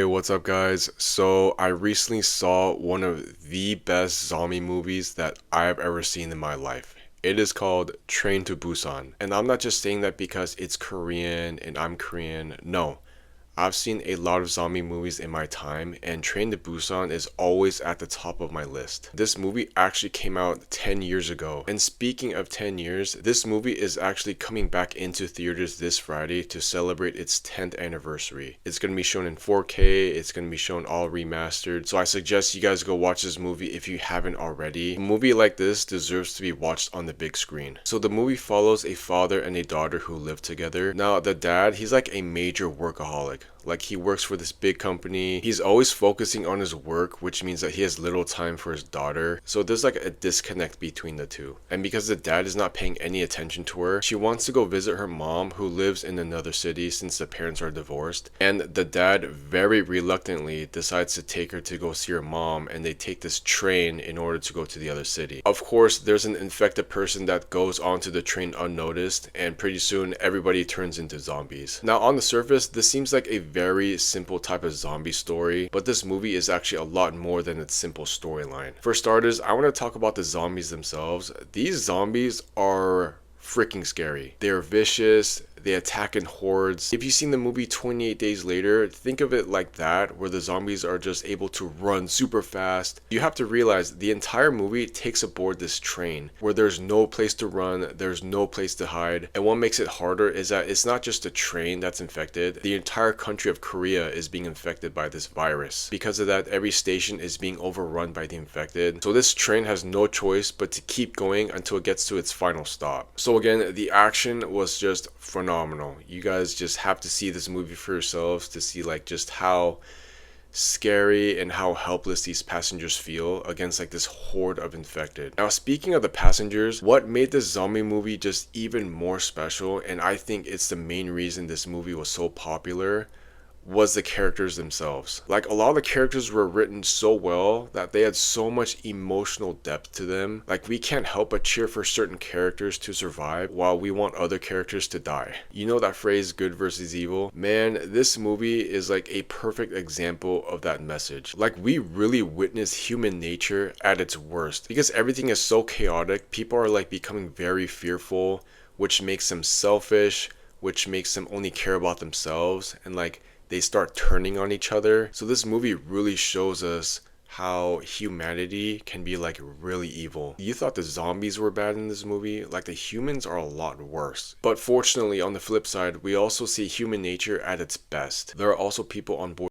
What's up, guys? So, I recently saw one of the best zombie movies that I've ever seen in my life. It is called Train to Busan. And I'm not just saying that because it's Korean and I'm Korean. No. I've seen a lot of zombie movies in my time, and Train to Busan is always at the top of my list. This movie actually came out 10 years ago. And speaking of 10 years, this movie is actually coming back into theaters this Friday to celebrate its 10th anniversary. It's going to be shown in 4K, it's going to be shown all remastered. So I suggest you guys go watch this movie if you haven't already. A movie like this deserves to be watched on the big screen. So the movie follows a father and a daughter who live together. Now, the dad, he's like a major workaholic. Like, he works for this big company. He's always focusing on his work, which means that he has little time for his daughter. So there's like a disconnect between the two. And because the dad is not paying any attention to her, she wants to go visit her mom, who lives in another city since the parents are divorced. And the dad very reluctantly decides to take her to go see her mom, and they take this train in order to go to the other city. Of course, there's an infected person that goes onto the train unnoticed, and pretty soon everybody turns into zombies. Now, on the surface, this seems like a very simple type of zombie story, but this movie is actually a lot more than its simple storyline. For starters, I want to talk about the zombies themselves. These zombies are freaking scary. They're vicious. They attack in hordes. If you've seen the movie 28 Days Later, think of it like that, where the zombies are just able to run super fast. You have to realize the entire movie takes aboard this train where there's no place to run, there's no place to hide. And what makes it harder is that it's not just a train that's infected. The entire country of Korea is being infected by this virus. Because of that, every station is being overrun by the infected. So this train has no choice but to keep going until it gets to its final stop. So again, the action was just phenomenal. You guys just have to see this movie for yourselves to see like just how scary and how helpless these passengers feel against like this horde of infected. Now, speaking of the passengers, what made this zombie movie just even more special, and I think it's the main reason this movie was so popular, was the characters themselves. Like, a lot of the characters were written so well that they had so much emotional depth to them. Like, we can't help but cheer for certain characters to survive while we want other characters to die. You know that phrase, good versus evil? Man, this movie is like a perfect example of that message. Like, we really witness human nature at its worst because everything is so chaotic. People are like becoming very fearful, which makes them selfish, which makes them only care about themselves, and like they start turning on each other. So this movie really shows us how humanity can be like really evil. You thought the zombies were bad in this movie? Like, the humans are a lot worse. But fortunately, on the flip side, we also see human nature at its best. There are also people on board